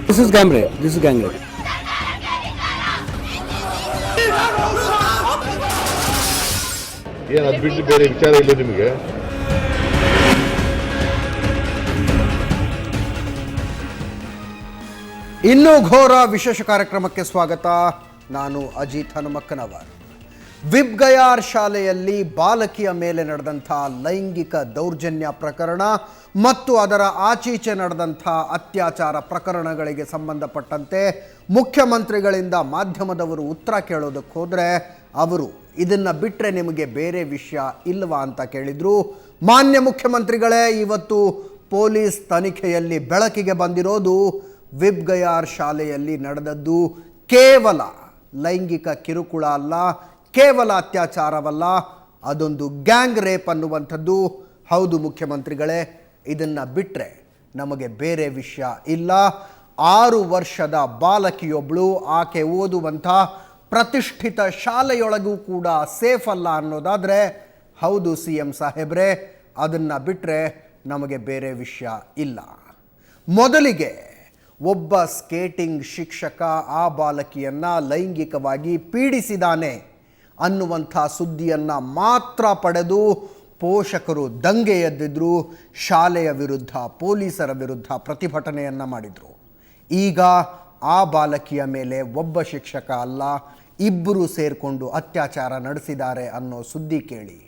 This is Gamre. This is Gamre. ಏನು ಅದು ಬಿಟ್ಟು ಬೇರೆ ವಿಚಾರ ಇಲ್ಲ ನಿಮಗೆ? ಇನ್ನೂ ಘೋರ ವಿಶೇಷ ಕಾರ್ಯಕ್ರಮಕ್ಕೆ ಸ್ವಾಗತ. ನಾನು ಅಜಿತ್ ಹನುಮಕ್ಕನವರ್. ವಿಬ್ಗಯಾರ್ ಶಾಲೆಯಲ್ಲಿ ಬಾಲಕಿಯ ಮೇಲೆ ನಡೆದಂಥ ಲೈಂಗಿಕ ದೌರ್ಜನ್ಯ ಪ್ರಕರಣ ಮತ್ತು ಅದರ ಆಚೀಚೆ ನಡೆದಂಥ ಅತ್ಯಾಚಾರ ಪ್ರಕರಣಗಳಿಗೆ ಸಂಬಂಧಪಟ್ಟಂತೆ ಮುಖ್ಯಮಂತ್ರಿಗಳಿಂದ ಮಾಧ್ಯಮದವರು ಉತ್ತರ ಕೇಳೋದಕ್ಕೆ ಹೋದರೆ ಅವರು ಇದನ್ನು ಬಿಟ್ಟರೆ ನಿಮಗೆ ಬೇರೆ ವಿಷಯ ಇಲ್ವಾ ಅಂತ ಕೇಳಿದರು. ಮಾನ್ಯ ಮುಖ್ಯಮಂತ್ರಿಗಳೇ, ಇವತ್ತು ಪೊಲೀಸ್ ತನಿಖೆಯಲ್ಲಿ ಬೆಳಕಿಗೆ ಬಂದಿರೋದು ವಿಬ್ಗಯಾರ್ ಶಾಲೆಯಲ್ಲಿ ನಡೆದದ್ದು ಕೇವಲ ಲೈಂಗಿಕ ಕಿರುಕುಳ ಅಲ್ಲ, ಕೇವಲ ಅತ್ಯಾಚಾರವಲ್ಲ, ಅದೊಂದು ಗ್ಯಾಂಗ್ ರೇಪ್ ಅನ್ನುವಂಥದ್ದು. ಹೌದು ಮುಖ್ಯಮಂತ್ರಿಗಳೇ, ಇದನ್ನು ಬಿಟ್ಟರೆ ನಮಗೆ ಬೇರೆ ವಿಷಯ ಇಲ್ಲ. 6 ವರ್ಷದ ಬಾಲಕಿಯೊಬ್ಬಳು, ಆಕೆ ಓದುವಂಥ ಪ್ರತಿಷ್ಠಿತ ಶಾಲೆಯೊಳಗೂ ಕೂಡ ಸೇಫ್ ಅಲ್ಲ ಅನ್ನೋದಾದರೆ ಹೌದು ಸಿ ಎಂ ಸಾಹೇಬ್ರೆ, ಅದನ್ನು ಬಿಟ್ಟರೆ ನಮಗೆ ಬೇರೆ ವಿಷಯ ಇಲ್ಲ. ಮೊದಲಿಗೆ ಒಬ್ಬ ಸ್ಕೇಟಿಂಗ್ ಶಿಕ್ಷಕ ಆ ಬಾಲಕಿಯನ್ನು ಲೈಂಗಿಕವಾಗಿ ಪೀಡಿಸಿದಾನೆ ಅನ್ನುವಂಥ ಸುದ್ದಿಯನ್ನು ಮಾತ್ರ ಪಡೆದು ಪೋಷಕರು ದಂಗೆ ಎದ್ದಿದ್ರು, ಶಾಲೆಯ ವಿರುದ್ಧ, ಪೊಲೀಸರ ವಿರುದ್ಧ ಪ್ರತಿಭಟನೆಯನ್ನು ಮಾಡಿದರು. ಈಗ ಆ ಬಾಲಕಿಯ ಮೇಲೆ ಒಬ್ಬ ಶಿಕ್ಷಕ ಅಲ್ಲ, ಇಬ್ಬರು ಸೇರಿಕೊಂಡು ಅತ್ಯಾಚಾರ ನಡೆಸಿದ್ದಾರೆ ಅನ್ನೋ ಸುದ್ದಿ ಕೇಳಿ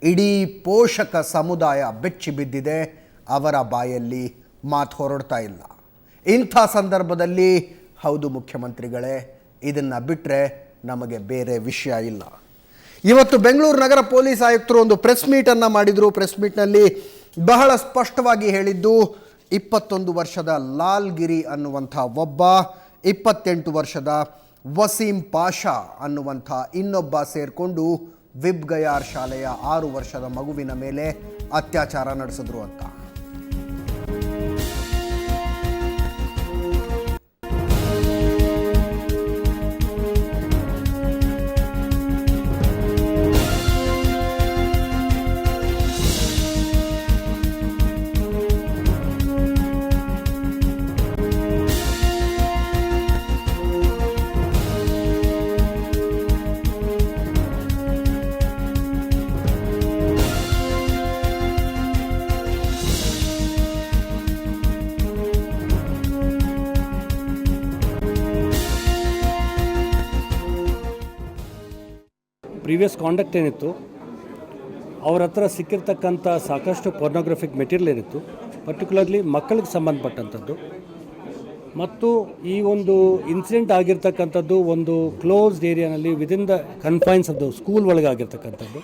ಇಡೀ ಪೋಷಕ ಸಮುದಾಯ ಬೆಚ್ಚಿ ಬಿದ್ದಿದೆ. ಅವರ ಬಾಯಲ್ಲಿ ಮಾತು ಹೊರಡ್ತಾ ಇಲ್ಲ. ಇಂಥ ಸಂದರ್ಭದಲ್ಲಿ ಹೌದು ಮುಖ್ಯಮಂತ್ರಿಗಳೇ, ಇದನ್ನು ಬಿಟ್ಟರೆ ನಮಗೆ ಬೇರೆ ವಿಷಯ ಇಲ್ಲ. ಇವತ್ತು ಬೆಂಗಳೂರು ನಗರ ಪೊಲೀಸ್ ಆಯುಕ್ತರು ಒಂದು ಪ್ರೆಸ್ ಮೀಟನ್ನು ಮಾಡಿದರು. ಪ್ರೆಸ್ ಮೀಟ್ನಲ್ಲಿ ಬಹಳ ಸ್ಪಷ್ಟವಾಗಿ ಹೇಳಿದ್ದು, 21 ವರ್ಷದ ಲಾಲ್ಗಿರಿ ಅನ್ನುವಂಥ ಒಬ್ಬ, 28 ವರ್ಷದ ವಸೀಂ ಪಾಷಾ ಅನ್ನುವಂಥ ಇನ್ನೊಬ್ಬ ಸೇರಿಕೊಂಡು ವಿಬ್ಗಯಾರ್ ಶಾಲೆಯ 6 ವರ್ಷದ ಮಗುವಿನ ಮೇಲೆ ಅತ್ಯಾಚಾರ ನಡೆಸಿದ್ರು ಅಂತ. ಪ್ರೀವಿಯಸ್ ಕಾಂಡಕ್ಟ್ ಏನಿತ್ತು, ಅವ್ರ ಹತ್ರ ಸಿಕ್ಕಿರ್ತಕ್ಕಂಥ ಸಾಕಷ್ಟು ಪೋರ್ನೋಗ್ರಫಿಕ್ ಮೆಟೀರಿಯಲ್ ಏನಿತ್ತು, ಪರ್ಟಿಕ್ಯುಲರ್ಲಿ ಮಕ್ಕಳಿಗೆ ಸಂಬಂಧಪಟ್ಟಂಥದ್ದು, ಮತ್ತು ಈ ಒಂದು ಇನ್ಸಿಡೆಂಟ್ ಆಗಿರ್ತಕ್ಕಂಥದ್ದು ಒಂದು ಕ್ಲೋಸ್ಡ್ ಏರಿಯಾನಲ್ಲಿ within the confines of the school ಒಳಗೆ ಆಗಿರ್ತಕ್ಕಂಥದ್ದು.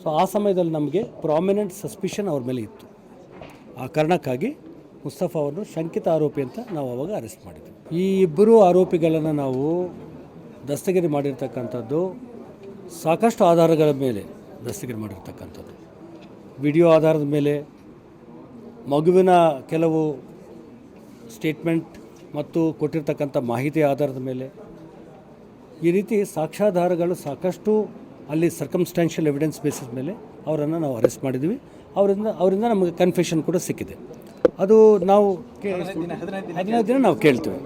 ಸೊ ಆ ಸಮಯದಲ್ಲಿ ನಮಗೆ ಪ್ರಾಮಿನೆಂಟ್ ಸಸ್ಪಿಷನ್ ಅವ್ರ ಮೇಲೆ ಇತ್ತು. ಆ ಕಾರಣಕ್ಕಾಗಿ ಮುಸ್ತಫಾ ಅವರನ್ನು ಶಂಕಿತ ಆರೋಪಿ ಅಂತ ನಾವು ಅವಾಗ ಅರೆಸ್ಟ್ ಮಾಡಿದ್ವಿ. ಈ ಇಬ್ಬರು ಆರೋಪಿಗಳನ್ನು ನಾವು ದಸ್ತಗಿರಿ ಮಾಡಿರ್ತಕ್ಕಂಥದ್ದು ಸಾಕಷ್ಟು ಆಧಾರಗಳ ಮೇಲೆ ದಸ್ತಗಿರಿ ಮಾಡಿರ್ತಕ್ಕಂಥದ್ದು. ವಿಡಿಯೋ ಆಧಾರದ ಮೇಲೆ, ಮಗುವಿನ ಕೆಲವು ಸ್ಟೇಟ್ಮೆಂಟ್ ಮತ್ತು ಕೊಟ್ಟಿರ್ತಕ್ಕಂಥ ಮಾಹಿತಿ ಆಧಾರದ ಮೇಲೆ, ಈ ರೀತಿ ಸಾಕ್ಷ್ಯಾಧಾರಗಳು ಸಾಕಷ್ಟು ಅಲ್ಲಿ ಸರ್ಕಮ್ಸ್ಟಾನ್ಷಿಯಲ್ ಎವಿಡೆನ್ಸ್ ಬೇಸಿಸ್ ಮೇಲೆ ಅವರನ್ನು ನಾವು ಅರೆಸ್ಟ್ ಮಾಡಿದ್ವಿ. ಅವರಿಂದ ನಮಗೆ ಕನ್ಫೆಷನ್ ಕೂಡ ಸಿಕ್ಕಿದೆ. ಅದು ನಾವು 15 ದಿನ ನಾವು ಕೇಳ್ತೀವಿ.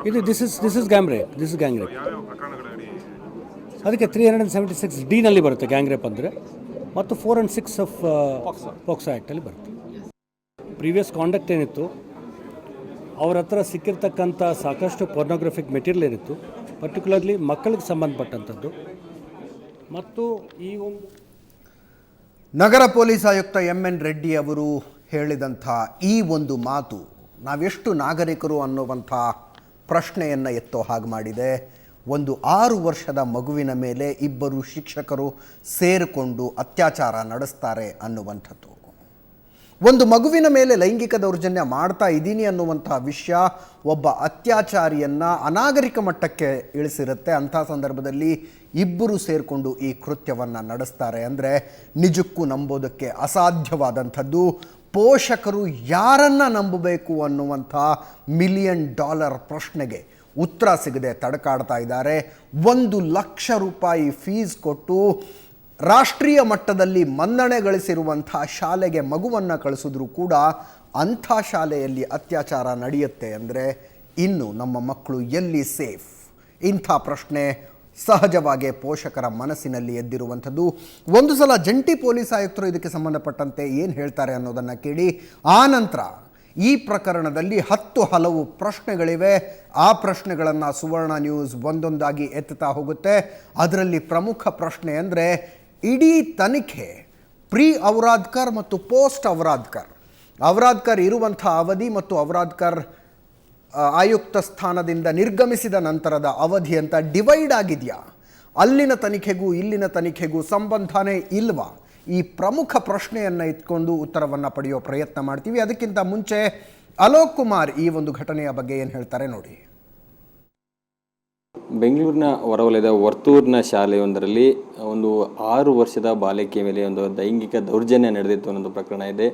ಇದು ದಿಸ್ ಇಸ್ ಗ್ಯಾಂಗ್ ರೇಪ್. ಅದಕ್ಕೆ 376 ಡಿನಲ್ಲಿ ಬರುತ್ತೆ ಗ್ಯಾಂಗ್ ರೇಪ್ ಅಂದರೆ, ಮತ್ತು 4 and 6 ಆಫ್ ಪಾಕ್ಸೋ ಆ್ಯಕ್ಟಲ್ಲಿ ಬರುತ್ತೆ. ಪ್ರೀವಿಯಸ್ ಕಾಂಡಕ್ಟ್ ಏನಿತ್ತು, ಅವ್ರ ಹತ್ರ ಸಿಕ್ಕಿರ್ತಕ್ಕಂಥ ಸಾಕಷ್ಟು ಪೋರ್ನೋಗ್ರಫಿಕ್ ಮೆಟೀರಿಯಲ್ ಏನಿತ್ತು, ಪರ್ಟಿಕ್ಯುಲರ್ಲಿ ಮಕ್ಕಳಿಗೆ ಸಂಬಂಧಪಟ್ಟಂಥದ್ದು, ಮತ್ತು ಈ ಒಂದು ನಗರ ಪೊಲೀಸ್ ಆಯುಕ್ತ MN ರೆಡ್ಡಿ ಅವರು ಹೇಳಿದಂಥ ಈ ಒಂದು ಮಾತು ನಾವೆಷ್ಟು ನಾಗರಿಕರು ಅನ್ನುವಂಥ ಪ್ರಶ್ನೆಯನ್ನು ಎತ್ತೋ ಹಾಗೆ ಮಾಡಿದೆ. ಒಂದು 6 ವರ್ಷದ ಮಗುವಿನ ಮೇಲೆ ಇಬ್ಬರು ಶಿಕ್ಷಕರು ಸೇರಿಕೊಂಡು ಅತ್ಯಾಚಾರ ನಡೆಸ್ತಾರೆ ಅನ್ನುವಂಥದ್ದು, ಒಂದು ಮಗುವಿನ ಮೇಲೆ ಲೈಂಗಿಕ ದೌರ್ಜನ್ಯ ಮಾಡ್ತಾ ಇದ್ದೀನಿ ಅನ್ನುವಂಥ ವಿಷಯ ಒಬ್ಬ ಅತ್ಯಾಚಾರಿಯನ್ನು ಅನಾಗರಿಕ ಮಟ್ಟಕ್ಕೆ ಇಳಿಸಿರುತ್ತೆ. ಅಂಥ ಸಂದರ್ಭದಲ್ಲಿ ಇಬ್ಬರು ಸೇರಿಕೊಂಡು ಈ ಕೃತ್ಯವನ್ನು ನಡೆಸ್ತಾರೆ ಅಂದರೆ ನಿಜಕ್ಕೂ ನಂಬೋದಕ್ಕೆ ಅಸಾಧ್ಯವಾದಂಥದ್ದು. ಪೋಷಕರು ಯಾರನ್ನು ನಂಬಬೇಕು ಅನ್ನುವಂಥ $1 ಮಿಲಿಯನ್ ಪ್ರಶ್ನೆಗೆ ಉತ್ತರ ಸಿಗದೆ ತಡಕಾಡ್ತಾ ಇದ್ದಾರೆ. 1 ಲಕ್ಷ ರೂಪಾಯಿ ಫೀಸ್ ಕೊಟ್ಟು ರಾಷ್ಟ್ರೀಯ ಮಟ್ಟದಲ್ಲಿ ಮನ್ನಣೆ ಗಳಿಸಿರುವಂಥ ಶಾಲೆಗೆ ಮಗುವನ್ನು ಕಳಿಸಿದ್ರೂ ಕೂಡ ಅಂಥ ಶಾಲೆಯಲ್ಲಿ ಅತ್ಯಾಚಾರ ನಡೆಯುತ್ತೆ ಅಂದರೆ ಇನ್ನು ನಮ್ಮ ಮಕ್ಕಳು ಎಲ್ಲಿ ಸೇಫ್? ಇಂಥ ಪ್ರಶ್ನೆ ಸಹಜವಾಗಿ ಪೋಷಕರ ಮನಸ್ಸಿನಲ್ಲಿ ಎದ್ದಿರುವಂಥದ್ದು. ಒಂದು ಸಲ ಜಂಟಿ ಪೊಲೀಸ್ ಆಯುಕ್ತರು ಇದಕ್ಕೆ ಸಂಬಂಧಪಟ್ಟಂತೆ ಏನು ಹೇಳ್ತಾರೆ ಅನ್ನೋದನ್ನು ಕೇಳಿ ಆ ನಂತರ ಈ ಪ್ರಕರಣದಲ್ಲಿ ಹಲವು ಪ್ರಶ್ನೆಗಳಿವೆ. ಆ ಪ್ರಶ್ನೆಗಳನ್ನು ಸುವರ್ಣ ನ್ಯೂಸ್ ಒಂದೊಂದಾಗಿ ಎತ್ತುತ್ತಾ ಹೋಗುತ್ತೆ. ಅದರಲ್ಲಿ ಪ್ರಮುಖ ಪ್ರಶ್ನೆ ಅಂದರೆ ಇಡೀ ತನಿಖೆ ಪ್ರೀ ಔರಾದ್ಕರ್ ಮತ್ತು ಪೋಸ್ಟ್ ಔರಾದ್ಕರ್ ಇರುವಂಥ ಅವಧಿ ಮತ್ತು ಔರಾದ್ಕರ್ ಆಯುಕ್ತ ಸ್ಥಾನದಿಂದ ನಿರ್ಗಮಿಸಿದ ನಂತರದ ಅವಧಿ ಅಂತ ಡಿವೈಡ್ ಆಗಿದೆಯಾ? ಅಲ್ಲಿನ ತನಿಖೆಗೂ ಇಲ್ಲಿನ ತನಿಖೆಗೂ ಸಂಬಂಧನೇ ಇಲ್ವಾ? ಈ ಪ್ರಮುಖ ಪ್ರಶ್ನೆಯನ್ನು ಇಟ್ಕೊಂಡು ಉತ್ತರವನ್ನು ಪಡೆಯೋ ಪ್ರಯತ್ನ ಮಾಡ್ತೀವಿ. ಅದಕ್ಕಿಂತ ಮುಂಚೆ ಅಲೋಕ್ ಕುಮಾರ್ ಈ ಒಂದು ಘಟನೆಯ ಬಗ್ಗೆ ಏನು ಹೇಳ್ತಾರೆ ನೋಡಿ. ಬೆಂಗಳೂರಿನ ಹೊರವಲಯದ ವರ್ತೂರಿನ ಶಾಲೆಯೊಂದರಲ್ಲಿ ಒಂದು 6 ವರ್ಷದ ಬಾಲಕಿಯ ಮೇಲೆ ಒಂದು ಲೈಂಗಿಕ ದೌರ್ಜನ್ಯ ನಡೆದಿತ್ತು ಅನ್ನೋದು ಪ್ರಕರಣ ಇದೆ.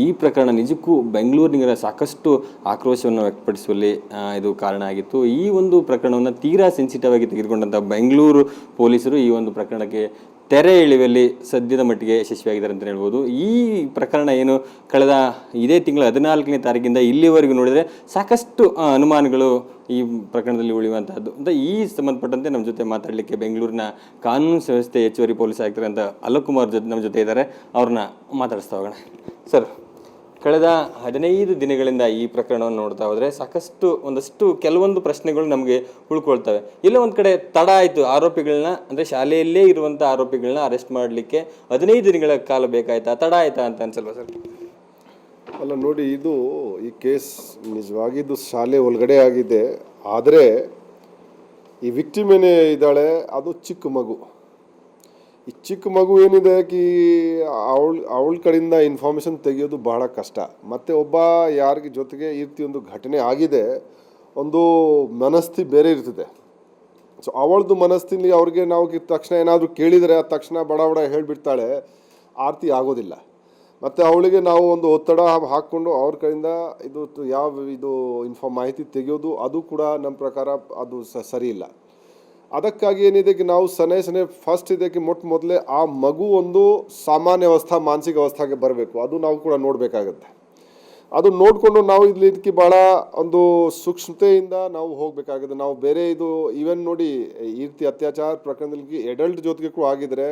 ಈ ಪ್ರಕರಣ ನಿಜಕ್ಕೂ ಬೆಂಗಳೂರಿನ ಸಾಕಷ್ಟು ಆಕ್ರೋಶವನ್ನು ವ್ಯಕ್ತಪಡಿಸುವಲ್ಲಿ ಇದು ಕಾರಣ ಆಗಿತ್ತು. ಈ ಒಂದು ಪ್ರಕರಣವನ್ನು ತೀರಾ ಸೆನ್ಸಿಟಿವ್ ಆಗಿ ತೆಗೆದುಕೊಂಡಂಥ ಬೆಂಗಳೂರು ಪೊಲೀಸರು ಈ ಒಂದು ಪ್ರಕರಣಕ್ಕೆ ತೆರೆ ಎಳೆಯುವಲ್ಲಿ ಸದ್ಯದ ಮಟ್ಟಿಗೆ ಯಶಸ್ವಿಯಾಗಿದ್ದಾರೆ ಅಂತ ಹೇಳ್ಬೋದು. ಈ ಪ್ರಕರಣ ಏನು ಕಳೆದ ಇದೇ ತಿಂಗಳ 14ನೇ ತಾರೀಕಿಂದ ಇಲ್ಲಿವರೆಗೂ ನೋಡಿದರೆ ಸಾಕಷ್ಟು ಅನುಮಾನಗಳು ಈ ಪ್ರಕರಣದಲ್ಲಿ ಉಳಿಯುವಂತಹದ್ದು ಅಂತ ಈ ಸಂಬಂಧಪಟ್ಟಂತೆ ನಮ್ಮ ಜೊತೆ ಮಾತಾಡಲಿಕ್ಕೆ ಬೆಂಗಳೂರಿನ ಕಾನೂನು ವ್ಯವಸ್ಥೆ ಹೆಚ್ಚುವರಿ ಪೊಲೀಸ್ ಆಯುಕ್ತರು ಅಂತ ಅಲೋಕ್ ಕುಮಾರ್ ನಮ್ಮ ಜೊತೆ ಇದ್ದಾರೆ. ಅವ್ರನ್ನ ಮಾತಾಡಿಸ್ತಾ ಹೋಗೋಣ. ಸರ್, ಕಳೆದ 15 ದಿನಗಳಿಂದ ಈ ಪ್ರಕರಣವನ್ನು ನೋಡ್ತಾ ಹೋದರೆ ಒಂದಷ್ಟು ಕೆಲವೊಂದು ಪ್ರಶ್ನೆಗಳು ನಮಗೆ ಉಳ್ಕೊಳ್ತವೆ. ಇಲ್ಲ ಒಂದು ಕಡೆ ತಡ ಆಯಿತು, ಆರೋಪಿಗಳನ್ನ ಅಂದರೆ ಶಾಲೆಯಲ್ಲೇ ಇರುವಂಥ ಆರೋಪಿಗಳನ್ನ ಅರೆಸ್ಟ್ ಮಾಡಲಿಕ್ಕೆ 15 ದಿನಗಳ ಕಾಲ ಬೇಕಾಯ್ತಾ, ತಡ ಆಯ್ತಾ ಅಂತ ಅನ್ಸಲ್ವಾ ಸರ್? ಅಲ್ಲ ನೋಡಿ, ಈ ಕೇಸ್ ನಿಜವಾಗಿದ್ದು ಶಾಲೆ ಒಳಗಡೆ ಆಗಿದೆ. ಆದರೆ ಈ ವಿಕ್ಟಿಮ್ ಏನೇ ಇದ್ದಾಳೆ ಅದು ಚಿಕ್ಕ ಮಗು. ಈ ಚಿಕ್ಕ ಮಗು ಏನಿದೆ ಅವಳ ಕಡೆಯಿಂದ ಇನ್ಫಾರ್ಮೇಷನ್ ತೆಗೆಯೋದು ಬಹಳ ಕಷ್ಟ. ಮತ್ತು ಒಬ್ಬ ಯಾರಿಗೆ ಜೊತೆಗೆ ಈ ರೀತಿ ಒಂದು ಘಟನೆ ಆಗಿದೆ, ಒಂದು ಮನಸ್ಥಿತಿ ಬೇರೆ ಇರ್ತದೆ. ಸೊ ಅವಳದು ಮನಸ್ಥಿತಿಲಿ ಅವ್ರಿಗೆ ನಾವು ತಕ್ಷಣ ಏನಾದರೂ ಕೇಳಿದರೆ ಆ ತಕ್ಷಣ ಬಡ ಹೇಳಿಬಿಡ್ತಾಳೆ, ಆರ್ತಿ ಆಗೋದಿಲ್ಲ. ಮತ್ತು ಅವಳಿಗೆ ನಾವು ಒಂದು ಒತ್ತಡ ಹಾಕ್ಕೊಂಡು ಅವ್ರ ಕಡೆಯಿಂದ ಇದು ಮಾಹಿತಿ ತೆಗೆಯೋದು ಅದು ಕೂಡ ನಮ್ಮ ಪ್ರಕಾರ ಅದು ಸರಿ ಇಲ್ಲ. ಅದಕ್ಕಾಗಿ ಏನಿದೆ ನಾವು ಸನೆ ಫಸ್ಟ್ ಇದಕ್ಕೆ ಮೊದಲೇ ಆ ಮಗು ಒಂದು ಸಾಮಾನ್ಯ ಮಾನಸಿಕ ಅವಸ್ಥೆಗೆ ಬರಬೇಕು. ಅದು ನಾವು ಕೂಡ ನೋಡಬೇಕಾಗತ್ತೆ. ಅದು ನೋಡಿಕೊಂಡು ನಾವು ಇದಕ್ಕೆ ಭಾಳ ಒಂದು ಸೂಕ್ಷ್ಮತೆಯಿಂದ ನಾವು ಹೋಗಬೇಕಾಗುತ್ತೆ. ನಾವು ಬೇರೆ ಈವನ್ ನೋಡಿ, ಈ ರೀತಿ ಅತ್ಯಾಚಾರ ಪ್ರಕರಣದಲ್ಲಿ ಎಡಲ್ಟ್ ಜೊತೆಗೆ ಕೂಡ ಆಗಿದ್ರೆ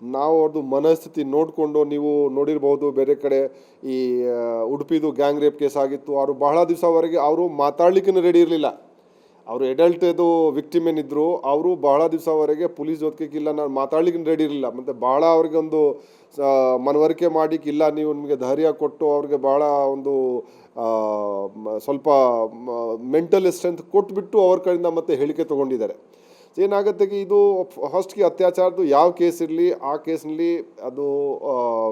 ನಾವು ಅವ್ರದ್ದು ಮನಸ್ಥಿತಿ ನೋಡಿಕೊಂಡು, ನೀವು ನೋಡಿರ್ಬೋದು ಬೇರೆ ಕಡೆ ಈ ಉಡುಪಿದು ಗ್ಯಾಂಗ್ ರೇಪ್ ಕೇಸ್ ಆಗಿತ್ತು. ಅವರು ಬಹಳ ದಿವಸವರೆಗೆ ಅವರು ಮಾತಾಡ್ಲಿಕ್ಕೆ ರೆಡಿ ಇರಲಿಲ್ಲ. ಅವರು ಎಡಲ್ಟ್ ವಿಕ್ಟಿಮ್ ಏನಿದ್ರು ಅವರು ಬಹಳ ದಿವಸವರೆಗೆ ಪೊಲೀಸ್ ಜೊತೆಗೆ ಇಲ್ಲ, ನಾನು ಮಾತಾಡ್ಲಿಕ್ಕೆ ರೆಡಿ ಇರಲಿಲ್ಲ. ಮತ್ತು ಭಾಳ ಅವ್ರಿಗೆ ಒಂದು ಮನವರಿಕೆ ಮಾಡಲಿಕ್ಕಿಲ್ಲ, ನೀವು ನಿಮಗೆ ಧೈರ್ಯ ಕೊಟ್ಟು ಅವ್ರಿಗೆ ಭಾಳ ಒಂದು ಸ್ವಲ್ಪ ಮೆಂಟಲ್ ಸ್ಟ್ರೆಂತ್ ಕೊಟ್ಬಿಟ್ಟು ಅವ್ರ ಕಡೆಯಿಂದ ಮತ್ತೆ ಹೇಳಿಕೆ ತೊಗೊಂಡಿದ್ದಾರೆ. ಏನಾಗುತ್ತೆ ಇದು ಫಸ್ಟ್ಗೆ ಅತ್ಯಾಚಾರದ್ದು ಯಾವ ಕೇಸ್ ಇರಲಿ ಆ ಕೇಸ್ನಲ್ಲಿ ಅದು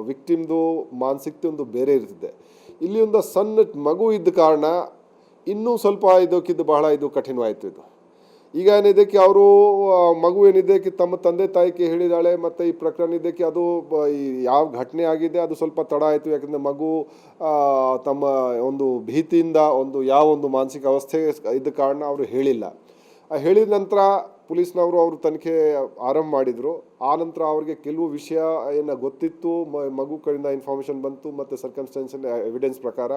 ವಿಕ್ಟಿಮ್ದು ಮಾನಸಿಕತೆ ಒಂದು ಬೇರೆ ಇರ್ತದೆ. ಇಲ್ಲಿ ಒಂದು ಸಣ್ಣ ಮಗು ಇದ್ದ ಕಾರಣ ಇನ್ನೂ ಸ್ವಲ್ಪ ಇದಕ್ಕಿದ್ದು ಬಹಳ ಕಠಿಣವಾಯಿತು. ಈಗ ಏನಿದಕ್ಕೆ ಅವರು ಮಗು ಏನಿದೆ ತಮ್ಮ ತಂದೆ ತಾಯಿಗೆ ಹೇಳಿದಾಳೆ. ಮತ್ತು ಈ ಪ್ರಕರಣ ಇದಕ್ಕೆ ಅದು ಯಾವ ಘಟನೆ ಆಗಿದೆ ಅದು ಸ್ವಲ್ಪ ತಡ ಆಯಿತು. ಯಾಕಂದರೆ ಮಗು ತಮ್ಮ ಒಂದು ಭೀತಿಯಿಂದ ಒಂದು ಮಾನಸಿಕ ಅವಸ್ಥೆ ಇದ್ದ ಕಾರಣ ಅವರು ಹೇಳಿಲ್ಲ. ಹೇಳಿದ ನಂತರ ಪೊಲೀಸ್ನವರು ಅವರು ತನಿಖೆ ಆರಂಭ ಮಾಡಿದರು. ಆ ನಂತರ ಅವ್ರಿಗೆ ಕೆಲವು ವಿಷಯ ಗೊತ್ತಿತ್ತು, ಮಗು ಕಡೆಯಿಂದ ಇನ್ಫಾರ್ಮೇಷನ್ ಬಂತು ಮತ್ತು ಸರ್ಕಮ್ಸ್ಟೆನ್ಷಿಯಲ್ ಎವಿಡೆನ್ಸ್ ಪ್ರಕಾರ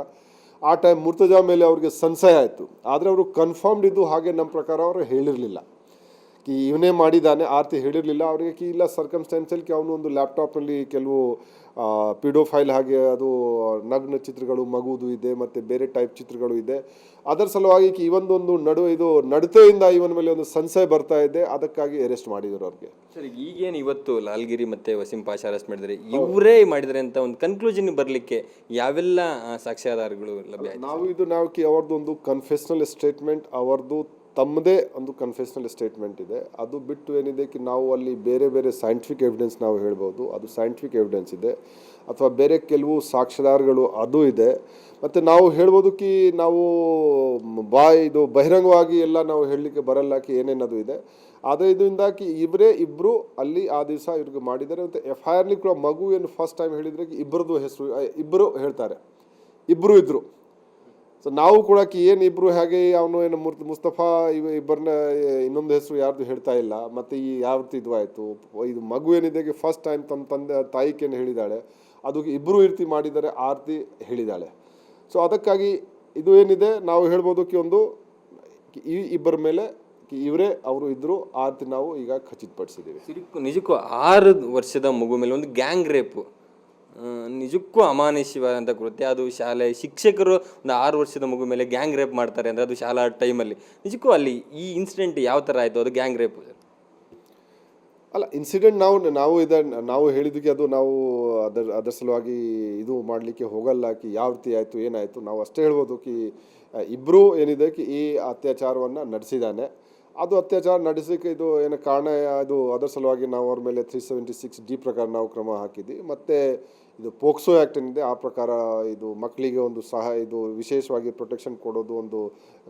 ಆ ಟೈಮ್ ಮುರ್ತಜಾ ಮೇಲೆ ಅವ್ರಿಗೆ ಸಂಶಯ ಆಯಿತು. ಆದರೆ ಅವರು ಕನ್ಫರ್ಮ್ಡ್ ಇದ್ದು ಹಾಗೆ ನಮ್ಮ ಪ್ರಕಾರ ಅವರು ಹೇಳಿರಲಿಲ್ಲ ಇವನೇ ಮಾಡಿದ್ದಾನೆ, ಆರ್ತಿ ಹೇಳಿರಲಿಲ್ಲ ಅವರಿಗೆ ಇಲ್ಲ ಸರ್ಕಮ್ಸ್ಟೆನ್ಷಿಯಲ್ ಅವನು ಒಂದು ಲ್ಯಾಪ್ಟಾಪ್ನಲ್ಲಿ ಕೆಲವು ಪಿಡೋಫೈಲ್ ಹಾಗೆ ಅದು ನಗ್ನ ಚಿತ್ರಗಳು ಮಗುದು ಇದೆ ಮತ್ತು ಬೇರೆ ಟೈಪ್ ಚಿತ್ರಗಳು ಇದೆ. ಅದರ ಸಲುವಾಗಿ ಇವೊಂದೊಂದು ನಡತೆಯಿಂದ ಇವನ ಮೇಲೆ ಒಂದು ಸಂಶಯ ಬರ್ತಾ ಇದೆ. ಅದಕ್ಕಾಗಿ ಅರೆಸ್ಟ್ ಮಾಡಿದರು ಅವ್ರಿಗೆ. ಸರ್, ಈಗೇನು ಇವತ್ತು ಲಾಲ್ಗಿರಿ ಮತ್ತು ವಸೀಂ ಪಾಷಾ ಅರೆಸ್ಟ್ ಮಾಡಿದರೆ ಇವರೇ ಮಾಡಿದರೆ ಅಂತ ಒಂದು ಕನ್ಕ್ಲೂಷನ್ ಬರಲಿಕ್ಕೆ ಯಾವೆಲ್ಲ ಸಾಕ್ಷ್ಯಾಧಾರಗಳು ಲಭ್ಯ? ನಾವು ಅವ್ರದ್ದು ಒಂದು ಕನ್ಫೆಷನಲ್ ಸ್ಟೇಟ್ಮೆಂಟ್, ಅವ್ರದ್ದು ತಮ್ಮದೇ ಒಂದು ಕನ್ಫೆಷನಲ್ ಸ್ಟೇಟ್ಮೆಂಟ್ ಇದೆ. ಅದು ಬಿಟ್ಟು ಏನಿದೆ ನಾವು ಅಲ್ಲಿ ಬೇರೆ ಬೇರೆ ಸೈಂಟಿಫಿಕ್ ಎವಿಡೆನ್ಸ್ ನಾವು ಹೇಳ್ಬೋದು, ಅದು ಸೈಂಟಿಫಿಕ್ ಎವಿಡೆನ್ಸ್ ಇದೆ. ಅಥವಾ ಬೇರೆ ಕೆಲವು ಸಾಕ್ಷ್ಯಾಧಾರಗಳು ಅದು ಇದೆ. ಮತ್ತು ನಾವು ಹೇಳ್ಬೋದು ನಾವು ಬಹಿರಂಗವಾಗಿ ಎಲ್ಲ ನಾವು ಹೇಳಲಿಕ್ಕೆ ಬರಲ್ಲ ಏನೇನದು ಇದೆ. ಆದರೆ ಇದರಿಂದ ಇಬ್ಬರು ಅಲ್ಲಿ ಆ ದಿವಸ ಇವ್ರಿಗೆ ಮಾಡಿದ್ದಾರೆ. ಮತ್ತು FIRಲಿ ಕೂಡ ಮಗು ಏನು ಫಸ್ಟ್ ಟೈಮ್ ಹೇಳಿದರೆ ಇಬ್ಬರದ್ದು ಹೆಸರು ಇಬ್ಬರು ಹೇಳ್ತಾರೆ, ಇಬ್ಬರು ಇದ್ದರು. ಸೊ ನಾವು ಕೂಡ ಏನು ಇಬ್ಬರು ಹಾಗೆ ಅವನು ಏನು ಮುಸ್ತಫಾ ಇಬ್ಬರನ್ನ ಇನ್ನೊಂದು ಹೆಸರು ಯಾರ್ದು ಹೇಳ್ತಾ ಇಲ್ಲ, ಮತ್ತು ಈ ಯಾವ ರೀತಿ ಇದು ಆಯಿತು, ಇದು ಮಗು ಏನಿದೆ ಫಸ್ಟ್ ಟೈಮ್ ತಮ್ಮ ತಂದೆ ತಾಯಿಕೇನು ಹೇಳಿದ್ದಾಳೆ, ಅದು ಇಬ್ಬರು ಈ ರೀತಿ ಮಾಡಿದ್ದಾರೆ ಆ ರೀತಿ ಹೇಳಿದ್ದಾಳೆ. ಸೊ ಅದಕ್ಕಾಗಿ ಇದು ಏನಿದೆ ನಾವು ಹೇಳ್ಬೋದು ಒಂದು ಈ ಇಬ್ಬರ ಮೇಲೆ ಇವರೇ ಅವರು ಇದ್ದರು ಆ ರೀತಿ ನಾವು ಈಗ ಖಚಿತಪಡಿಸಿದ್ದೀವಿ. ನಿಜಕ್ಕೂ 6 ವರ್ಷದ ಮಗು ಮೇಲೆ ಒಂದು ಗ್ಯಾಂಗ್ ರೇಪು ನಿಜಕ್ಕೂ ಅಮಾನುಷ್ಯವಾದಂಥ ಕೃತ್ಯ. ಅದು ಶಾಲೆ ಶಿಕ್ಷಕರು ಒಂದು 6 ವರ್ಷದ ಮಗು ಮೇಲೆ ಗ್ಯಾಂಗ್ ರೇಪ್ ಮಾಡ್ತಾರೆ ಅಂದರೆ ಅದು ಶಾಲಾ ಟೈಮಲ್ಲಿ. ನಿಜಕ್ಕೂ ಅಲ್ಲಿ ಈ ಇನ್ಸಿಡೆಂಟ್ ಯಾವ ಥರ ಆಯಿತು? ಅದು ಗ್ಯಾಂಗ್ ರೇಪ್ ಅಲ್ಲ, ಇನ್ಸಿಡೆಂಟ್ ನಾವು ಹೇಳಿದ್ದಕ್ಕೆ ಅದು ನಾವು ಅದರ ಸಲುವಾಗಿ ಇದು ಮಾಡಲಿಕ್ಕೆ ಹೋಗಲ್ಲ ಯಾವ ರೀತಿ ಆಯಿತು ಏನಾಯಿತು. ನಾವು ಅಷ್ಟೇ ಹೇಳ್ಬೋದು ಇಬ್ಬರು ಏನಿದೆ ಈ ಅತ್ಯಾಚಾರವನ್ನು ನಡೆಸಿದ್ದಾನೆ. ಅದು ಅತ್ಯಾಚಾರ ನಡೆಸಲಿಕ್ಕೆ ಇದು ಏನು ಕಾರಣ ಅದು ಅದರ ಸಲುವಾಗಿ ನಾವು ಅವ್ರ ಮೇಲೆ 376D ಪ್ರಕಾರ ನಾವು ಕ್ರಮ ಹಾಕಿದ್ವಿ. ಮತ್ತು ಇದು ಪೋಕ್ಸೋ ಆ್ಯಕ್ಟ್ ಏನಿದೆ ಆ ಪ್ರಕಾರ ಇದು ಮಕ್ಕಳಿಗೆ ಒಂದು ಇದು ವಿಶೇಷವಾಗಿ ಪ್ರೊಟೆಕ್ಷನ್ ಕೊಡೋದು ಒಂದು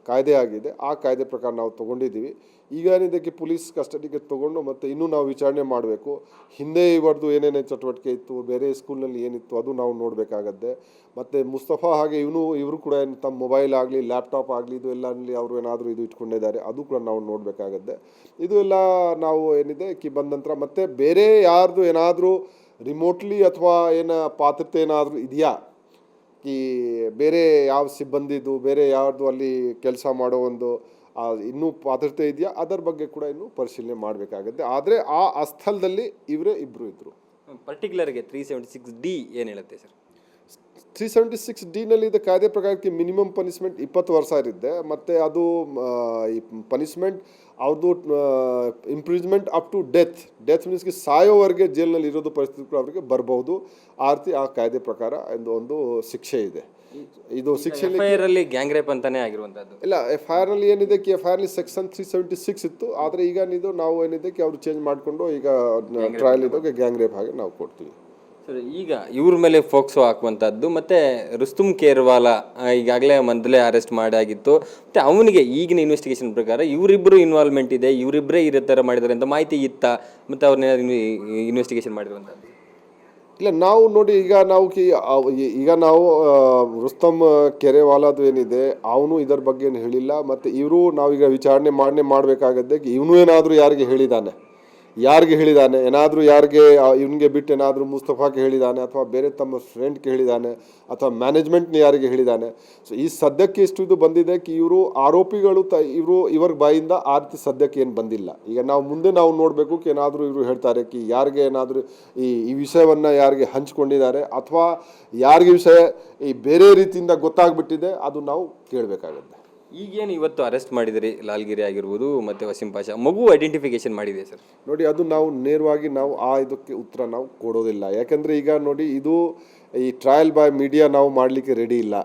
ಕಾಯ್ದೆ ಆಗಿದೆ. ಆ ಕಾಯ್ದೆ ಪ್ರಕಾರ ನಾವು ತೊಗೊಂಡಿದ್ದೀವಿ. ಈಗ ಏನಿದಕ್ಕೆ ಪೊಲೀಸ್ ಕಸ್ಟಡಿಗೆ ತೊಗೊಂಡು ಮತ್ತು ಇನ್ನೂ ನಾವು ವಿಚಾರಣೆ ಮಾಡಬೇಕು. ಹಿಂದೆ ಇವರದು ಏನೇನೇ ಚಟುವಟಿಕೆ ಇತ್ತು, ಬೇರೆ ಸ್ಕೂಲ್ನಲ್ಲಿ ಏನಿತ್ತು ಅದು ನಾವು ನೋಡಬೇಕಾಗತ್ತೆ. ಮತ್ತು ಮುಸ್ತಫಾ ಹಾಗೆ ಇವರು ಕೂಡ ತಮ್ಮ ಮೊಬೈಲ್ ಆಗಲಿ ಲ್ಯಾಪ್ಟಾಪ್ ಆಗಲಿ ಇದು ಎಲ್ಲಲ್ಲಿ ಅವರು ಏನಾದರೂ ಇದು ಇಟ್ಕೊಂಡಿದ್ದಾರೆ ಅದು ಕೂಡ ನಾವು ನೋಡಬೇಕಾಗತ್ತೆ. ಇದು ಎಲ್ಲ ನಾವು ಏನಿದೆ ಬಂದ ನಂತರ ಮತ್ತು ಬೇರೆ ಯಾರ್ದು ಏನಾದರೂ ರಿಮೋಟ್ಲಿ ಅಥವಾ ಏನು ಪಾತ್ರತೆ ಏನಾದರೂ ಇದೆಯಾ ಬೇರೆ ಯಾವ ಸಿಬ್ಬಂದಿದು ಬೇರೆ ಯಾರ್ದು ಅಲ್ಲಿ ಕೆಲಸ ಮಾಡೋ ಒಂದು ಇನ್ನೂ ಪಾತ್ರತೆ ಇದೆಯಾ ಅದರ ಬಗ್ಗೆ ಕೂಡ ಇನ್ನೂ ಪರಿಶೀಲನೆ ಮಾಡಬೇಕಾಗುತ್ತೆ. ಆದರೆ ಆ ಸ್ಥಳದಲ್ಲಿ ಇವರೇ ಇಬ್ಬರು ಇದ್ದರು. ಪರ್ಟಿಕ್ಯುಲರ್ಗೆ 376D ಏನು ಹೇಳುತ್ತೆ ಸರ್? 376D ನಲ್ಲಿ ಇದೆ ಕಾಯ್ದೆ ಪ್ರಕಾರಕ್ಕೆ ಮಿನಿಮಮ್ ಪನಿಷ್ಮೆಂಟ್ 20 ವರ್ಷ ಇರುತ್ತೆ. ಮತ್ತು ಅದು ಈ ಪನಿಷ್ಮೆಂಟ್ ಅವ್ರದ್ದು ಇಂಪ್ರಿಸ್ಮೆಂಟ್ ಅಪ್ ಟು ಡೆತ್ ಮೀನ್ಸ್ಗೆ ಸಾಯೋವರೆಗೆ ಜೈಲಿನಲ್ಲಿ ಇರೋದು ಪರಿಸ್ಥಿತಿ ಕೂಡ ಅವರಿಗೆ ಬರ್ಬೋದು. ಆ ರೀತಿ ಆ ಕಾಯ್ದೆ ಪ್ರಕಾರ ಒಂದು ಶಿಕ್ಷೆ ಇದೆ. ಇದು ಶಿಕ್ಷೆಯಲ್ಲಿ ಗ್ಯಾಂಗ್ ರೇಪ್ ಅಂತಾನೆ ಆಗಿರುವಂಥದ್ದು ಇಲ್ಲ. FIR ನಲ್ಲಿ ಏನಿದೆ FIR ನಲ್ಲಿ ಸೆಕ್ಷನ್ 376 ಇತ್ತು. ಆದರೆ ಈಗ ಇದು ನಾವು ಏನಿದೆ ಅವರು ಚೇಂಜ್ ಮಾಡಿಕೊಂಡು ಈಗ ಟ್ರಯಲ್ ಇದ್ದಾಗ ಗ್ಯಾಂಗ್ ರೇಪ್ ಹಾಗೆ ನಾವು ಕೊಡ್ತೀವಿ. ಸರ್, ಈಗ ಇವ್ರ ಮೇಲೆ ಫೋಕ್ಸೋ ಹಾಕುವಂಥದ್ದು ಮತ್ತು ರುಸ್ತುಮ್ ಕೇರ್ವಾಲಾ ಈಗಾಗಲೇ ಮೊದಲೇ ಅರೆಸ್ಟ್ ಮಾಡಾಗಿತ್ತು. ಮತ್ತು ಅವನಿಗೆ ಈಗಿನ ಇನ್ವೆಸ್ಟಿಗೇಷನ್ ಪ್ರಕಾರ ಇವರಿಬ್ಬರು ಇನ್ವಾಲ್ವ್ಮೆಂಟ್ ಇದೆ, ಇವರಿಬ್ಬರೇ ಇರೋ ಥರ ಮಾಡಿದ್ದಾರೆ ಅಂತ ಮಾಹಿತಿ ಇತ್ತಾ? ಮತ್ತು ಅವ್ರನ್ನ ಇನ್ವೆಸ್ಟಿಗೇಷನ್ ಮಾಡಿರುವಂಥದ್ದು ಇಲ್ಲ. ನಾವು ನೋಡಿ ಈಗ ನಾವು ರುಸ್ತಮ್ ಕೆರೆವಾಲಾದು ಏನಿದೆ ಅವನು ಇದರ ಬಗ್ಗೆ ಏನು ಹೇಳಿಲ್ಲ. ಮತ್ತು ಇವರು ನಾವೀಗ ವಿಚಾರಣೆ ಮಾಡಬೇಕಾಗತ್ತೆ ಇವನು ಏನಾದರೂ ಯಾರಿಗೆ ಹೇಳಿದಾನೆ ಏನಾದರೂ ಯಾರಿಗೆ ಇವನಿಗೆ ಬಿಟ್ಟು ಏನಾದರೂ ಮುಸ್ತಫಾಗೆ ಹೇಳಿದಾನೆ ಅಥವಾ ಬೇರೆ ತಮ್ಮ ಫ್ರೆಂಡ್ಗೆ ಹೇಳಿದಾನೆ ಅಥವಾ ಮ್ಯಾನೇಜ್ಮೆಂಟ್ನ ಯಾರಿಗೆ ಹೇಳಿದಾನೆ. ಸೊ ಈ ಸದ್ಯಕ್ಕೆ ಎಷ್ಟು ಇದು ಬಂದಿದೆ ಇವರು ಆರೋಪಿಗಳು ಇವರ ಬಾಯಿಂದ ಆ ರೀತಿ ಸದ್ಯಕ್ಕೆ ಏನು ಬಂದಿಲ್ಲ. ಈಗ ಮುಂದೆ ನಾವು ನೋಡಬೇಕು ಏನಾದರೂ ಇವರು ಹೇಳ್ತಾರೆ ಯಾರಿಗೆ ಏನಾದರೂ ಈ ವಿಷಯವನ್ನು ಯಾರಿಗೆ ಹಂಚ್ಕೊಂಡಿದ್ದಾರೆ ಅಥವಾ ಯಾರಿಗೆ ವಿಷಯ ಈ ಬೇರೆ ರೀತಿಯಿಂದ ಗೊತ್ತಾಗ್ಬಿಟ್ಟಿದೆ ಅದು ನಾವು ಕೇಳಬೇಕಾಗತ್ತೆ. ಈಗೇನು ಇವತ್ತು ಅರೆಸ್ಟ್ ಮಾಡಿದಿರಿ ಲಾಲ್ಗಿರಿ ಆಗಿರ್ಬೋದು ಮತ್ತು ವಸೀಂ ಪಾಷಾ, ಮಗು ಐಡೆಂಟಿಫಿಕೇಶನ್ ಮಾಡಿದೆ ಸರ್? ನೋಡಿ, ಅದು ನಾವು ನೇರವಾಗಿ ಇದಕ್ಕೆ ಉತ್ತರ ನಾವು ಕೊಡೋದಿಲ್ಲ. ಯಾಕಂದರೆ ಈಗ ನೋಡಿ ಇದು ಈ ಟ್ರಯಲ್ ಬೈ ಮೀಡಿಯಾ ನಾವು ಮಾಡಲಿಕ್ಕೆ ರೆಡಿ ಇಲ್ಲ.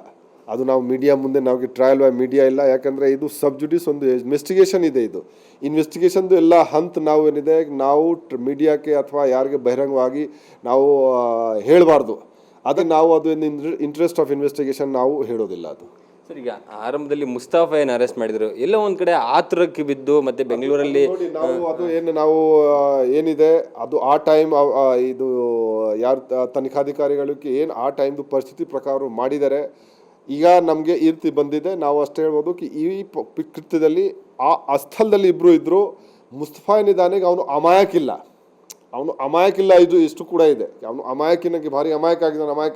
ಅದು ನಾವು ಮೀಡಿಯಾ ಮುಂದೆ ನಮಗೆ ಟ್ರಯಲ್ ಬೈ ಮೀಡಿಯಾ ಇಲ್ಲ. ಯಾಕಂದರೆ ಇದು ಸಬ್ಜುಡಿಸ್ ಒಂದು ಇನ್ವೆಸ್ಟಿಗೇಷನ್ ಇದೆ. ಇದು ಇನ್ವೆಸ್ಟಿಗೇಷನ್ದು ಎಲ್ಲ ಹಂತ ನಾವು ಏನಿದೆ ನಾವು ಮೀಡಿಯಾಕ್ಕೆ ಅಥವಾ ಯಾರಿಗೆ ಬಹಿರಂಗವಾಗಿ ನಾವು ಹೇಳಬಾರ್ದು. ಅದಕ್ಕೆ ನಾವು ಅದು ಇಂಟ್ರೆಸ್ಟ್ ಆಫ್ ಇನ್ವೆಸ್ಟಿಗೇಷನ್ ನಾವು ಹೇಳೋದಿಲ್ಲ. ಅದು ಸರ್, ಈಗ ಆರಂಭದಲ್ಲಿ ಮುಸ್ತಫಾ ಏನು ಅರೆಸ್ಟ್ ಮಾಡಿದ್ರು, ಎಲ್ಲ ಒಂದು ಕಡೆ ಆತುರಕ್ಕೆ ಬಿದ್ದು ಮತ್ತೆ ಬೆಂಗಳೂರಲ್ಲಿ ನಾವು ಏನಿದೆ ಅದು ಆ ಟೈಮ್ ಇದು ಯಾರು ತನಿಖಾಧಿಕಾರಿಗಳಿಗೆ ಏನು ಆ ಟೈಮ್ದು ಪರಿಸ್ಥಿತಿ ಪ್ರಕಾರ ಮಾಡಿದ್ದಾರೆ. ಈಗ ನಮಗೆ ಈ ರೀತಿ ಬಂದಿದೆ. ನಾವು ಅಷ್ಟೇ ಹೇಳ್ಬೋದು ಈ ಕೃತ್ಯದಲ್ಲಿ ಆ ಸ್ಥಳದಲ್ಲಿ ಇಬ್ಬರು ಇದ್ದರು. ಮುಸ್ತಫಾ ಏನಿದ್ದಾನೆ ಅವನು ಅಮಾಯಕಿಲ್ಲ. ಇದು ಇಷ್ಟು ಕೂಡ ಇದೆ. ಅವನು ಅಮಾಯಕಿನಾಗಿ ಭಾರಿ ಅಮಾಯಕ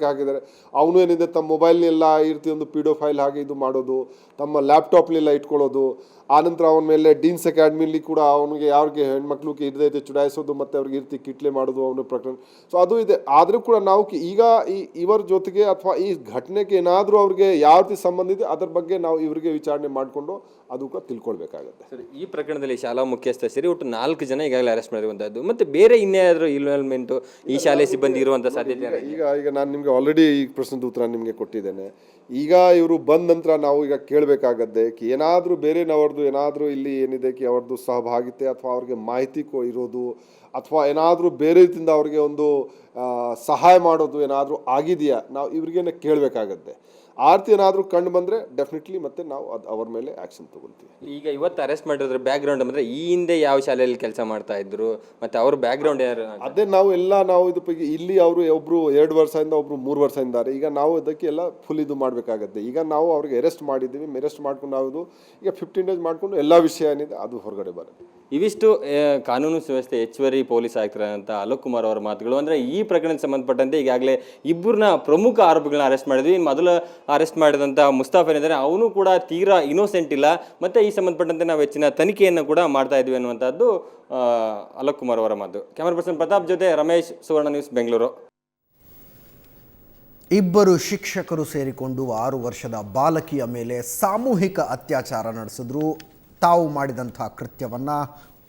ಆಗಿದ್ದಾರೆ. ಅವನು ಏನಿದೆ ತಮ್ಮ ಮೊಬೈಲ್ನೆಲ್ಲ ಈ ರೀತಿ ಒಂದು ಪೀಡೋಫೈಲ್ ಹಾಗೆ ಇದು ಮಾಡೋದು, ತಮ್ಮ ಲ್ಯಾಪ್ಟಾಪ್ನೆಲ್ಲ ಇಟ್ಕೊಳ್ಳೋದು. ಆನಂತರ ಅವನ ಮೇಲೆ ಡೀನ್ಸ್ ಅಕಾಡೆಮಿಲಿ ಕೂಡ ಅವನಿಗೆ ಯಾರಿಗೆ ಹೆಣ್ಮಕ್ಳಿಗೆ ಇರದೈತೆ ಚುಡಾಯಿಸೋದು ಮತ್ತು ಅವ್ರಿಗೆ ಈ ರೀತಿ ಕಿಟ್ಲೆ ಮಾಡೋದು ಅವನ ಪ್ರಕರಣ. ಸೊ ಅದು ಇದೆ. ಆದರೂ ಕೂಡ ನಾವು ಈಗ ಇವರ ಜೊತೆಗೆ ಅಥವಾ ಈ ಘಟನೆಗೆ ಏನಾದರೂ ಅವ್ರಿಗೆ ಯಾವ ರೀತಿ ಸಂಬಂಧ ಇದೆ ಅದರ ಬಗ್ಗೆ ನಾವು ಇವರಿಗೆ ವಿಚಾರಣೆ ಮಾಡಿಕೊಂಡು ಅದು ಕೂಡ ತಿಳ್ಕೊಳ್ಬೇಕಾಗತ್ತೆ. ಸರ್, ಈ ಪ್ರಕರಣದಲ್ಲಿ ಶಾಲಾ ಮುಖ್ಯಸ್ಥ ಸೇರಿ ಒಟ್ಟು 4 ಜನ ಈಗಾಗಲೇ ಅರೆಸ್ಟ್ ಮಾಡಿರುವಂಥದ್ದು. ಮತ್ತು ಬೇರೆ ಇನ್ನೇನಾದರೂ ಇನ್ವಾಲ್ವ್ಮೆಂಟು ಈ ಶಾಲೆ ಸಿಬ್ಬಂದಿ ಇರುವಂಥ ಸಾಧ್ಯತೆ? ಈಗ ನಾನು ನಿಮಗೆ ಆಲ್ರೆಡಿ ಈ ಪ್ರಶ್ನೆದ ಉತ್ತರ ನಿಮಗೆ ಕೊಟ್ಟಿದ್ದೇನೆ. ಈಗ ಇವರು ಬಂದ ನಂತರ ನಾವು ಈಗ ಕೇಳಬೇಕಾಗತ್ತೆ ಏನಾದರೂ ಬೇರೆನವ್ರದ್ದು ಏನಾದರೂ ಇಲ್ಲಿ ಏನಿದೆ ಅವ್ರದ್ದು ಸಹಭಾಗಿತೆ ಅಥವಾ ಅವ್ರಿಗೆ ಮಾಹಿತಿ ಇರೋದು ಅಥವಾ ಏನಾದರೂ ಬೇರೆ ರೀತಿಯಿಂದ ಅವ್ರಿಗೆ ಒಂದು ಸಹಾಯ ಮಾಡೋದು ಏನಾದರೂ ಆಗಿದೆಯಾ ನಾವು ಇವ್ರಿಗೇನೆ ಕೇಳಬೇಕಾಗತ್ತೆ. ಆ ರೀತಿ ಏನಾದರೂ ಕಂಡು ಬಂದರೆ ಡೆಫಿನೆಟ್ಲಿ ಮತ್ತೆ ನಾವು ಅವ್ರ ಮೇಲೆ ಆ್ಯಕ್ಷನ್ ತೊಗೊಳ್ತೀವಿ. ಈಗ ಇವತ್ತು ಅರೆಸ್ಟ್ ಮಾಡಿರೋದ್ರ ಬ್ಯಾಕ್ಗ್ರೌಂಡ್ ಅಂದರೆ ಈ ಹಿಂದೆ ಯಾವ ಶಾಲೆಯಲ್ಲಿ ಕೆಲಸ ಮಾಡ್ತಾ ಇದ್ರು ಮತ್ತು ಅವ್ರ ಬ್ಯಾಕ್ಗ್ರೌಂಡ್ ಯಾರು? ಅದೇ ನಾವು ಇದು ಬಗ್ಗೆ ಇಲ್ಲಿ ಅವರು ಒಬ್ಬರು 2 ವರ್ಷದಿಂದ ಒಬ್ಬರು 3 ವರ್ಷ ಇದ್ದಾರೆ. ಈಗ ನಾವು ಇದಕ್ಕೆ ಎಲ್ಲ ಫುಲ್ ಇದು ಮಾಡಬೇಕಾಗತ್ತೆ. ಈಗ ನಾವು ಅವ್ರಿಗೆ ಅರೆಸ್ಟ್ ಮಾಡಿದ್ದೀವಿ. ಅರೆಸ್ಟ್ ಮಾಡ್ಕೊಂಡು ನಾವು ಈಗ 15 ಡೇಸ್ ಮಾಡಿಕೊಂಡು ಎಲ್ಲ ವಿಷಯ ಏನಿದೆ ಅದು ಹೊರಗಡೆ ಬರುತ್ತೆ. ಇವಿಷ್ಟು ಕಾನೂನು ಸುವ್ಯವಸ್ಥೆ ಹೆಚ್ಚುವರಿ ಪೊಲೀಸ್ ಆಯುಕ್ತರಾದಂಥ ಅಲೋಕ್ ಕುಮಾರ್ ಅವರ ಮಾತುಗಳು. ಅಂದರೆ ಈ ಪ್ರಕರಣಕ್ಕೆ ಸಂಬಂಧಪಟ್ಟಂತೆ ಈಗಾಗಲೇ ಇಬ್ಬರನ್ನ ಪ್ರಮುಖ ಆರೋಪಿಗಳನ್ನ ಅರೆಸ್ಟ್ ಮಾಡಿದ್ವಿ. ಮೊದಲು ಅರೆಸ್ಟ್ ಮಾಡಿದಂಥ ಮುಸ್ತಾಫ್ ಏನಿದ್ದಾರೆ ಅವನು ಕೂಡ ತೀರಾ ಇನೋಸೆಂಟ್ ಇಲ್ಲ, ಮತ್ತು ಈ ಸಂಬಂಧಪಟ್ಟಂತೆ ನಾವು ಹೆಚ್ಚಿನ ತನಿಖೆಯನ್ನು ಕೂಡ ಮಾಡ್ತಾ ಇದ್ವಿ ಅನ್ನುವಂಥದ್ದು ಅಲೋಕ್ ಕುಮಾರ್ ಅವರ ಮಾತು. ಕ್ಯಾಮರಾ ಪರ್ಸನ್ ಪ್ರತಾಪ್ ಜೊತೆ ರಮೇಶ್, ಸುವರ್ಣ ನ್ಯೂಸ್, ಬೆಂಗಳೂರು. ಇಬ್ಬರು ಶಿಕ್ಷಕರು ಸೇರಿಕೊಂಡು 6 ವರ್ಷದ ಬಾಲಕಿಯ ಮೇಲೆ ಸಾಮೂಹಿಕ ಅತ್ಯಾಚಾರ ನಡೆಸಿದ್ರು. ತಾವು ಮಾಡಿದಂಥ ಕೃತ್ಯವನ್ನು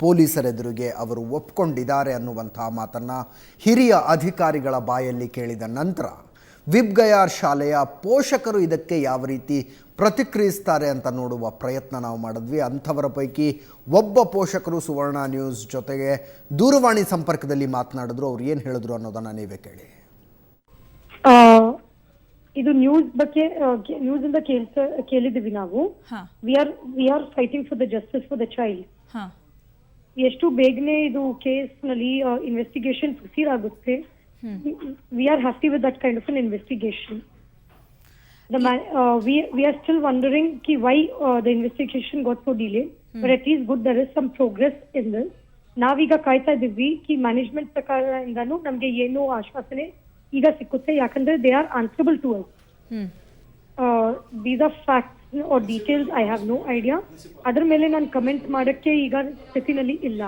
ಪೊಲೀಸರೆದುರಿಗೆ ಅವರು ಒಪ್ಕೊಂಡಿದ್ದಾರೆ ಅನ್ನುವಂಥ ಮಾತನ್ನು ಹಿರಿಯ ಅಧಿಕಾರಿಗಳ ಬಾಯಲ್ಲಿ ಕೇಳಿದ ನಂತರ ವಿಬ್ಗಯಾರ್ ಶಾಲೆಯ ಪೋಷಕರು ಇದಕ್ಕೆ ಯಾವ ರೀತಿ ಪ್ರತಿಕ್ರಿಯಿಸ್ತಾರೆ ಅಂತ ನೋಡುವ ಪ್ರಯತ್ನ ನಾವು ಮಾಡಿದ್ವಿ. ಅಂಥವರ ಪೈಕಿ ಒಬ್ಬ ಪೋಷಕರು ಸುವರ್ಣ ನ್ಯೂಸ್ ಜೊತೆಗೆ ದೂರವಾಣಿ ಸಂಪರ್ಕದಲ್ಲಿ ಮಾತನಾಡಿದ್ರು. ಅವ್ರು ಏನು ಹೇಳಿದ್ರು ಅನ್ನೋದನ್ನು ನೀವೇ ಕೇಳಿ. ಇದು ನ್ಯೂಸ್ ಇಂದ ಕೇಳಿದ್ವಿ ನಾವು. We are fighting for the justice for the child. ಎಷ್ಟು ಬೇಗನೆ ಇದು ಕೇಸ್ ನಲ್ಲಿ ಇನ್ವೆಸ್ಟಿಗೇಷನ್ ಪ್ರೊಸೀಡ್ ಆಗುತ್ತೆ. We are happy with that kind of an investigation. We are still wondering why the investigation got so delayed, but at least good there is some progress in this. ನಾವೀಗ ಕಾಯ್ತಾ ಇದ್ದೀವಿ management ಪ್ರಕಾರದಿಂದನೂ ನಮ್ಗೆ ಏನು ಆಶ್ವಾಸನೆ ಈಗ ಸಿಕ್ಕುತ್ತೆ, ಯಾಕಂದ್ರೆ they are answerable to us. These are facts are details, I have no idea. ಅದ್ರ ಮೇಲೆ ನಾನು ಕಮೆಂಟ್ ಮಾಡಕ್ಕೆ ಈಗ ಸ್ಥಿತಿನಲ್ಲಿ ಇಲ್ಲ.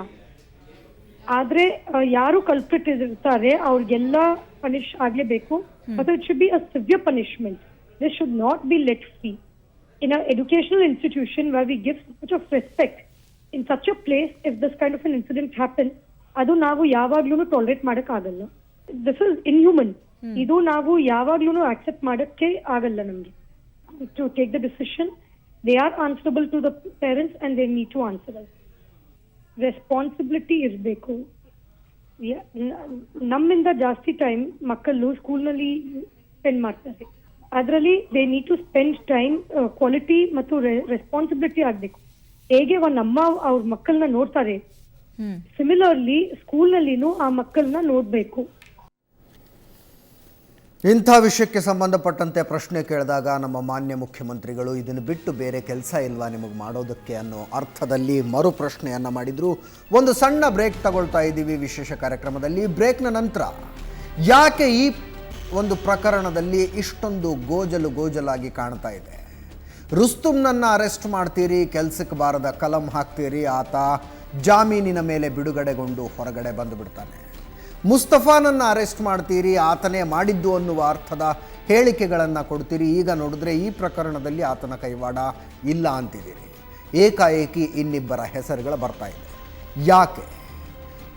ಆದ್ರೆ ಯಾರು ಕಲ್ಪ್ರಿಟ್ ಇರ್ತಾರೆ ಅವ್ರಿಗೆಲ್ಲ ಪನಿಷ್ ಆಗ್ಲೇಬೇಕು. But it should be a severe punishment. This should not be let free. In an educational institution where we give so much of respect, in such a place, if this kind of an incident happens, adu navu yavaglunu tolerate madak agalla. This is inhuman. Idu navu yavaglunu accept madakke agalla namge. To take the decision, they are answerable to the parents and they need to answer us. Responsibility irbeku. ನಮ್ಮಿಂದ ಜಾಸ್ತಿ time ಮಕ್ಕಳು ಸ್ಕೂಲ್ನಲ್ಲಿ spend ಮಾಡ್ತಾರೆ. ಅದರಲ್ಲಿ they need to spend time quality ಮತ್ತು responsibility ಆಗಬೇಕು. ಹೇಗೆ ಒಂದು ಅಮ್ಮ ಅವ್ರ ಮಕ್ಕಳನ್ನ ನೋಡ್ತಾರೆ, ಸಿಮಿಲರ್ಲಿ ಸ್ಕೂಲ್ನಲ್ಲಿನೂ ಆ ಮಕ್ಕಳನ್ನ ನೋಡಬೇಕು. ಇಂಥ ವಿಷಯಕ್ಕೆ ಸಂಬಂಧಪಟ್ಟಂತೆ ಪ್ರಶ್ನೆ ಕೇಳಿದಾಗ ನಮ್ಮ ಮಾನ್ಯ ಮುಖ್ಯಮಂತ್ರಿಗಳು ಇದನ್ನು ಬಿಟ್ಟು ಬೇರೆ ಕೆಲಸ ಇಲ್ವಾ ನಿಮಗೆ ಮಾಡೋದಕ್ಕೆ ಅನ್ನೋ ಅರ್ಥದಲ್ಲಿ ಮರು ಪ್ರಶ್ನೆಯನ್ನು ಮಾಡಿದರು. ಒಂದು ಸಣ್ಣ ಬ್ರೇಕ್ ತಗೊಳ್ತಾ ಇದ್ದೀವಿ ವಿಶೇಷ ಕಾರ್ಯಕ್ರಮದಲ್ಲಿ. ಬ್ರೇಕ್ನ ನಂತರ ಯಾಕೆ ಈ ಒಂದು ಪ್ರಕರಣದಲ್ಲಿ ಇಷ್ಟೊಂದು ಗೋಜಲಾಗಿ ಕಾಣ್ತಾ ಇದೆ? ರುಸ್ತುಮ್ನನ್ನು ಅರೆಸ್ಟ್ ಮಾಡ್ತೀರಿ, ಕೆಲಸಕ್ಕೆ ಬಾರದ ಕಲಂ ಹಾಕ್ತೀರಿ, ಆತ ಜಾಮೀನಿನ ಮೇಲೆ ಬಿಡುಗಡೆಗೊಂಡು ಹೊರಗಡೆ ಬಂದು ಬಿಡ್ತಾನೆ. ಮುಸ್ತಫಾನನ್ನು ಅರೆಸ್ಟ್ ಮಾಡ್ತೀರಿ, ಆತನೇ ಮಾಡಿದ್ದು ಅನ್ನುವ ಅರ್ಥದ ಹೇಳಿಕೆಗಳನ್ನು ಕೊಡ್ತೀರಿ. ಈಗ ನೋಡಿದ್ರೆ ಈ ಪ್ರಕರಣದಲ್ಲಿ ಆತನ ಕೈವಾಡ ಇಲ್ಲ ಅಂತಿದ್ದೀರಿ. ಏಕಾಏಕಿ ಇನ್ನಿಬ್ಬರ ಹೆಸರುಗಳು ಬರ್ತಾ ಇದೆ. ಯಾಕೆ?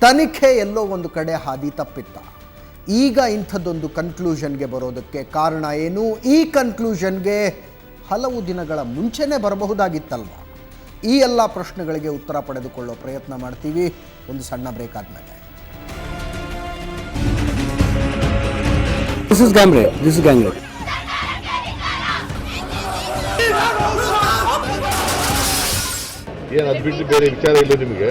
ತನಿಖೆ ಎಲ್ಲೋ ಒಂದು ಕಡೆ ಹಾದಿ ತಪ್ಪಿತ್ತ. ಈಗ ಇಂಥದ್ದೊಂದು ಕನ್ಕ್ಲೂಷನ್ಗೆ ಬರೋದಕ್ಕೆ ಕಾರಣ ಏನು? ಈ ಕನ್ಕ್ಲೂಷನ್ಗೆ ಹಲವು ದಿನಗಳ ಮುಂಚೆನೇ ಬರಬಹುದಾಗಿತ್ತಲ್ವ? ಈ ಎಲ್ಲ ಪ್ರಶ್ನೆಗಳಿಗೆ ಉತ್ತರ ಪಡೆದುಕೊಳ್ಳೋ ಪ್ರಯತ್ನ ಮಾಡ್ತೀವಿ ಒಂದು ಸಣ್ಣ ಬ್ರೇಕ್ ಆದಮೇಲೆ. This is Gangre. ಏನು ಅದು ಬಿಟ್ಟು ಬೇರೆ ವಿಚಾರ ಇಲ್ಲ ನಿಮಗೆ?